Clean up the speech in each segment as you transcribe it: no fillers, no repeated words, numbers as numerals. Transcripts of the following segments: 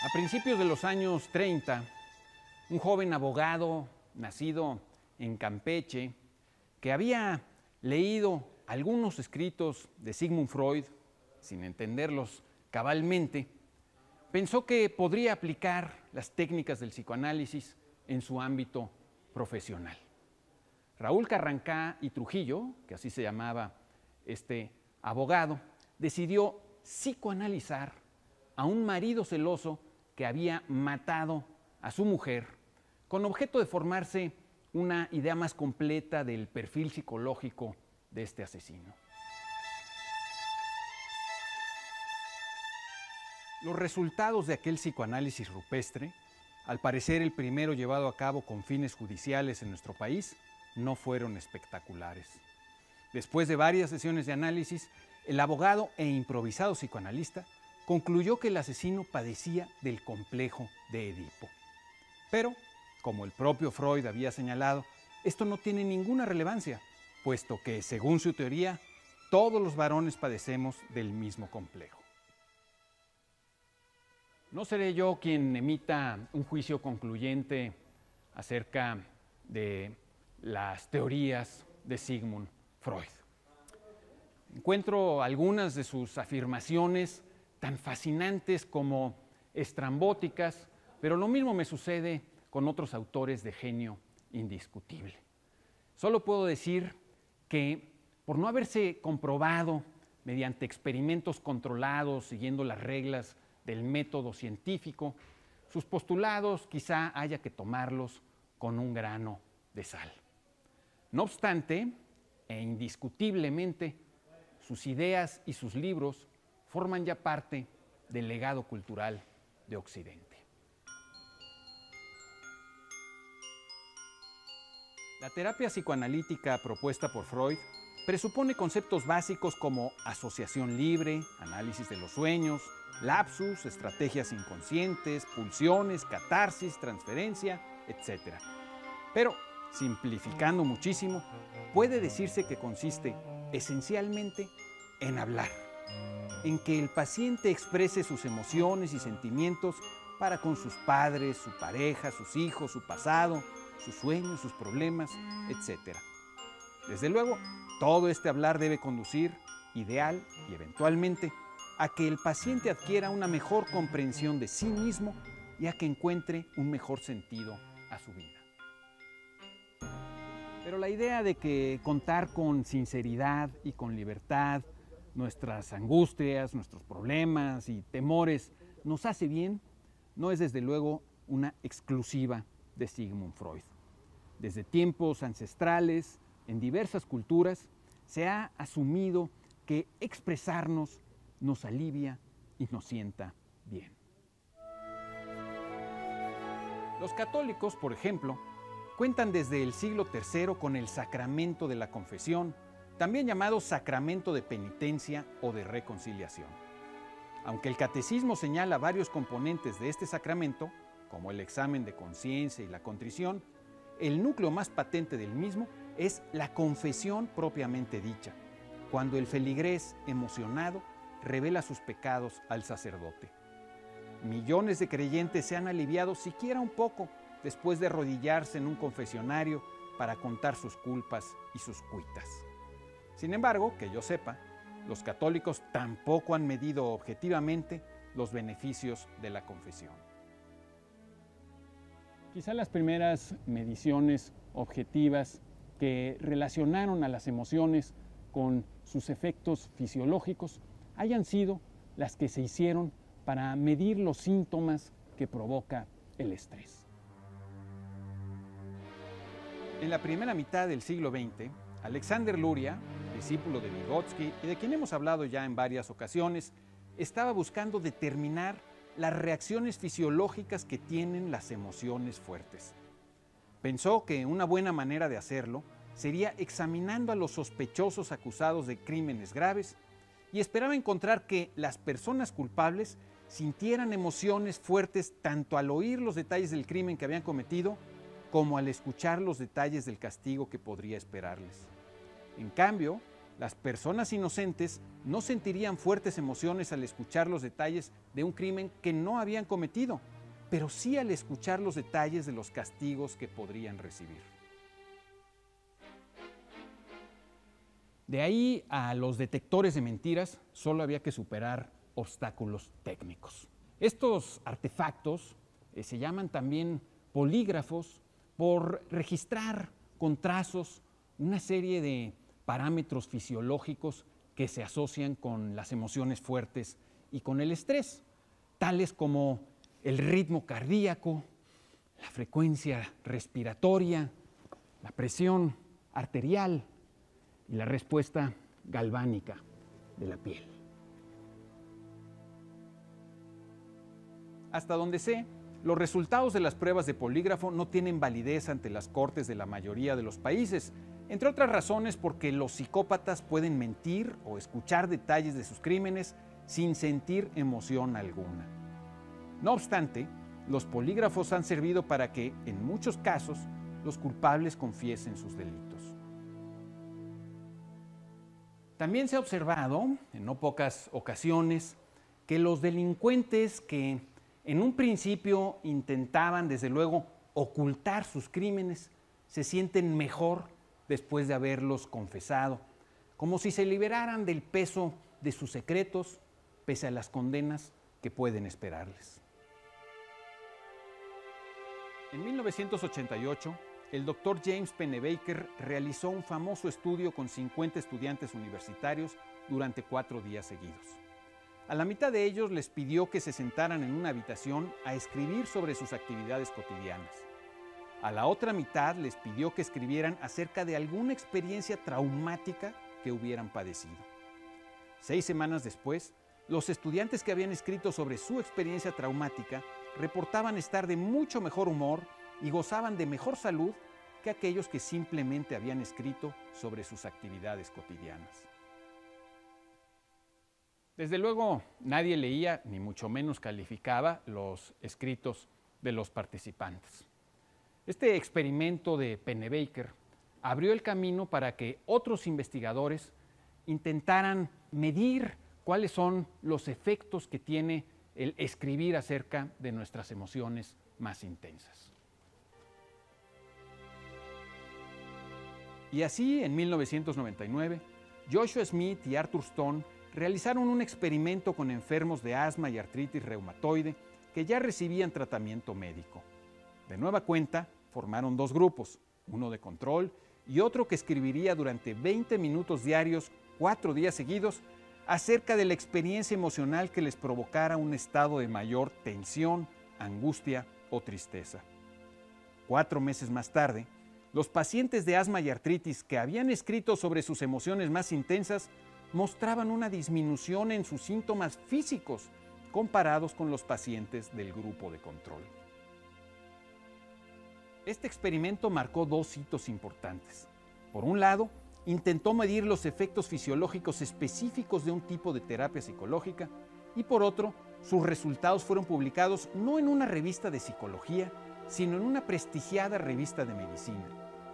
A principios de los años 30, un joven abogado nacido en Campeche, que había leído algunos escritos de Sigmund Freud, sin entenderlos cabalmente, pensó que podría aplicar las técnicas del psicoanálisis en su ámbito profesional. Raúl Carrancá y Trujillo, que así se llamaba este abogado, decidió psicoanalizar a un marido celoso que había matado a su mujer, con objeto de formarse una idea más completa del perfil psicológico de este asesino. Los resultados de aquel psicoanálisis rupestre, al parecer el primero llevado a cabo con fines judiciales en nuestro país, no fueron espectaculares. Después de varias sesiones de análisis, el abogado e improvisado psicoanalista concluyó que el asesino padecía del complejo de Edipo. Pero, como el propio Freud había señalado, esto no tiene ninguna relevancia, puesto que, según su teoría, todos los varones padecemos del mismo complejo. No seré yo quien emita un juicio concluyente acerca de las teorías de Sigmund Freud. Encuentro algunas de sus afirmaciones tan fascinantes como estrambóticas, pero lo mismo me sucede con otros autores de genio indiscutible. Solo puedo decir que, por no haberse comprobado mediante experimentos controlados, siguiendo las reglas del método científico, sus postulados quizá haya que tomarlos con un grano de sal. No obstante, e indiscutiblemente, sus ideas y sus libros forman ya parte del legado cultural de Occidente. La terapia psicoanalítica propuesta por Freud presupone conceptos básicos como asociación libre, análisis de los sueños, lapsus, estrategias inconscientes, pulsiones, catarsis, transferencia, etc. Pero, simplificando muchísimo, puede decirse que consiste esencialmente en hablar, en que el paciente exprese sus emociones y sentimientos para con sus padres, su pareja, sus hijos, su pasado, sus sueños, sus problemas, etc. Desde luego, todo este hablar debe conducir, ideal y eventualmente, a que el paciente adquiera una mejor comprensión de sí mismo y a que encuentre un mejor sentido a su vida. Pero la idea de que contar con sinceridad y con libertad nuestras angustias, nuestros problemas y temores nos hace bien, no es desde luego una exclusiva de Sigmund Freud. Desde tiempos ancestrales, en diversas culturas, se ha asumido que expresarnos nos alivia y nos sienta bien. Los católicos, por ejemplo, cuentan desde el siglo III con el sacramento de la confesión, también llamado sacramento de penitencia o de reconciliación. Aunque el catecismo señala varios componentes de este sacramento, como el examen de conciencia y la contrición, el núcleo más patente del mismo es la confesión propiamente dicha, cuando el feligrés, emocionado, revela sus pecados al sacerdote. Millones de creyentes se han aliviado siquiera un poco después de arrodillarse en un confesionario para contar sus culpas y sus cuitas. Sin embargo, que yo sepa, los católicos tampoco han medido objetivamente los beneficios de la confesión. Quizá las primeras mediciones objetivas que relacionaron a las emociones con sus efectos fisiológicos hayan sido las que se hicieron para medir los síntomas que provoca el estrés. En la primera mitad del siglo XX, Alexander Luria, discípulo de Vygotsky y de quien hemos hablado ya en varias ocasiones, estaba buscando determinar las reacciones fisiológicas que tienen las emociones fuertes. Pensó que una buena manera de hacerlo sería examinando a los sospechosos acusados de crímenes graves y esperaba encontrar que las personas culpables sintieran emociones fuertes tanto al oír los detalles del crimen que habían cometido como al escuchar los detalles del castigo que podría esperarles. En cambio, Las personas inocentes no sentirían fuertes emociones al escuchar los detalles de un crimen que no habían cometido, pero sí al escuchar los detalles de los castigos que podrían recibir. De ahí a los detectores de mentiras solo había que superar obstáculos técnicos. Estos artefactos se llaman también polígrafos por registrar con trazos una serie de parámetros fisiológicos que se asocian con las emociones fuertes y con el estrés, tales como el ritmo cardíaco, la frecuencia respiratoria, la presión arterial y la respuesta galvánica de la piel. Hasta donde sé, los resultados de las pruebas de polígrafo no tienen validez ante las cortes de la mayoría de los países, entre otras razones porque los psicópatas pueden mentir o escuchar detalles de sus crímenes sin sentir emoción alguna. No obstante, los polígrafos han servido para que, en muchos casos, los culpables confiesen sus delitos. También se ha observado, en no pocas ocasiones, que los delincuentes que en un principio intentaban, desde luego, ocultar sus crímenes, se sienten mejor después de haberlos confesado, como si se liberaran del peso de sus secretos, pese a las condenas que pueden esperarles. En 1988, el doctor James Pennebaker realizó un famoso estudio con 50 estudiantes universitarios durante 4 días seguidos. A la mitad de ellos les pidió que se sentaran en una habitación a escribir sobre sus actividades cotidianas. A la otra mitad les pidió que escribieran acerca de alguna experiencia traumática que hubieran padecido. 6 semanas después, los estudiantes que habían escrito sobre su experiencia traumática reportaban estar de mucho mejor humor y gozaban de mejor salud que aquellos que simplemente habían escrito sobre sus actividades cotidianas. Desde luego, nadie leía, ni mucho menos calificaba, los escritos de los participantes. Este experimento de Pennebaker abrió el camino para que otros investigadores intentaran medir cuáles son los efectos que tiene el escribir acerca de nuestras emociones más intensas. Y así, en 1999, Joshua Smith y Arthur Stone realizaron un experimento con enfermos de asma y artritis reumatoide que ya recibían tratamiento médico. De nueva cuenta, formaron 2 grupos, uno de control y otro que escribiría durante 20 minutos diarios, 4 días seguidos, acerca de la experiencia emocional que les provocara un estado de mayor tensión, angustia o tristeza. 4 meses más tarde, los pacientes de asma y artritis que habían escrito sobre sus emociones más intensas mostraban una disminución en sus síntomas físicos comparados con los pacientes del grupo de control. Este experimento marcó 2 hitos importantes. Por un lado, intentó medir los efectos fisiológicos específicos de un tipo de terapia psicológica y por otro, sus resultados fueron publicados no en una revista de psicología, sino en una prestigiada revista de medicina,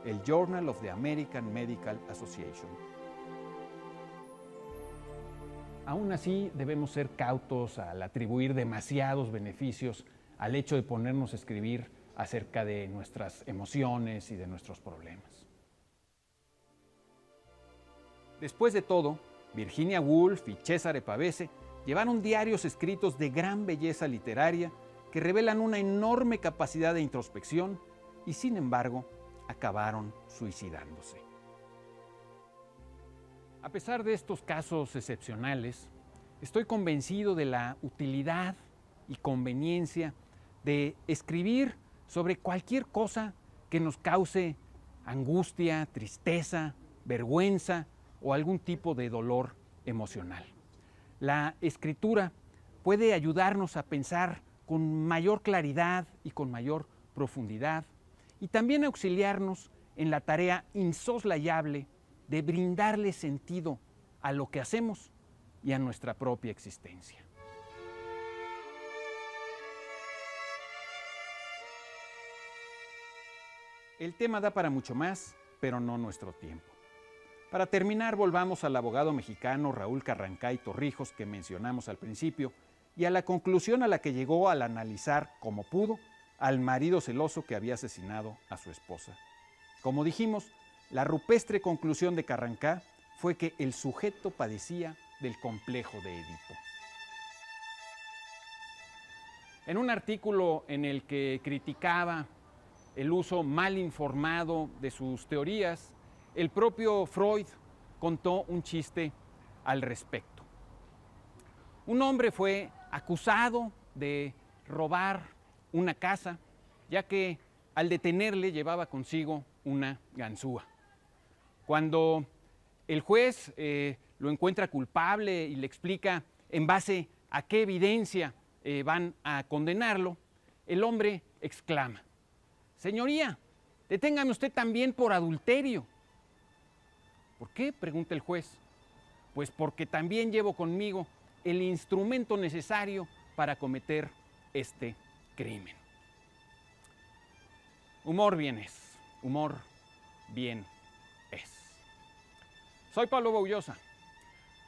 el Journal of the American Medical Association. Aún así, debemos ser cautos al atribuir demasiados beneficios al hecho de ponernos a escribir acerca de nuestras emociones y de nuestros problemas. Después de todo, Virginia Woolf y Cesare Pavese llevaron diarios escritos de gran belleza literaria que revelan una enorme capacidad de introspección y, sin embargo, acabaron suicidándose. A pesar de estos casos excepcionales, estoy convencido de la utilidad y conveniencia de escribir sobre cualquier cosa que nos cause angustia, tristeza, vergüenza o algún tipo de dolor emocional. La escritura puede ayudarnos a pensar con mayor claridad y con mayor profundidad y también auxiliarnos en la tarea insoslayable de brindarle sentido a lo que hacemos y a nuestra propia existencia. El tema da para mucho más, pero no nuestro tiempo. Para terminar, volvamos al abogado mexicano Raúl Carrancá y Torrijos que mencionamos al principio y a la conclusión a la que llegó al analizar como pudo al marido celoso que había asesinado a su esposa. Como dijimos, la rupestre conclusión de Carrancá fue que el sujeto padecía del complejo de Edipo. En un artículo en el que criticaba el uso mal informado de sus teorías, el propio Freud contó un chiste al respecto. Un hombre fue acusado de robar una casa, ya que al detenerle llevaba consigo una ganzúa. Cuando el juez lo encuentra culpable y le explica en base a qué evidencia van a condenarlo, el hombre exclama: «Señoría, deténgame usted también por adulterio». «¿Por qué?», pregunta el juez. «Pues porque también llevo conmigo el instrumento necesario para cometer este crimen». Humor bien es, humor bien es. Soy Pablo Boullosa.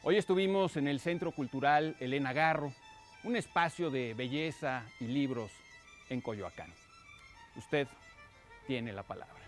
Hoy estuvimos en el Centro Cultural Elena Garro, un espacio de belleza y libros en Coyoacán. Usted tiene la palabra.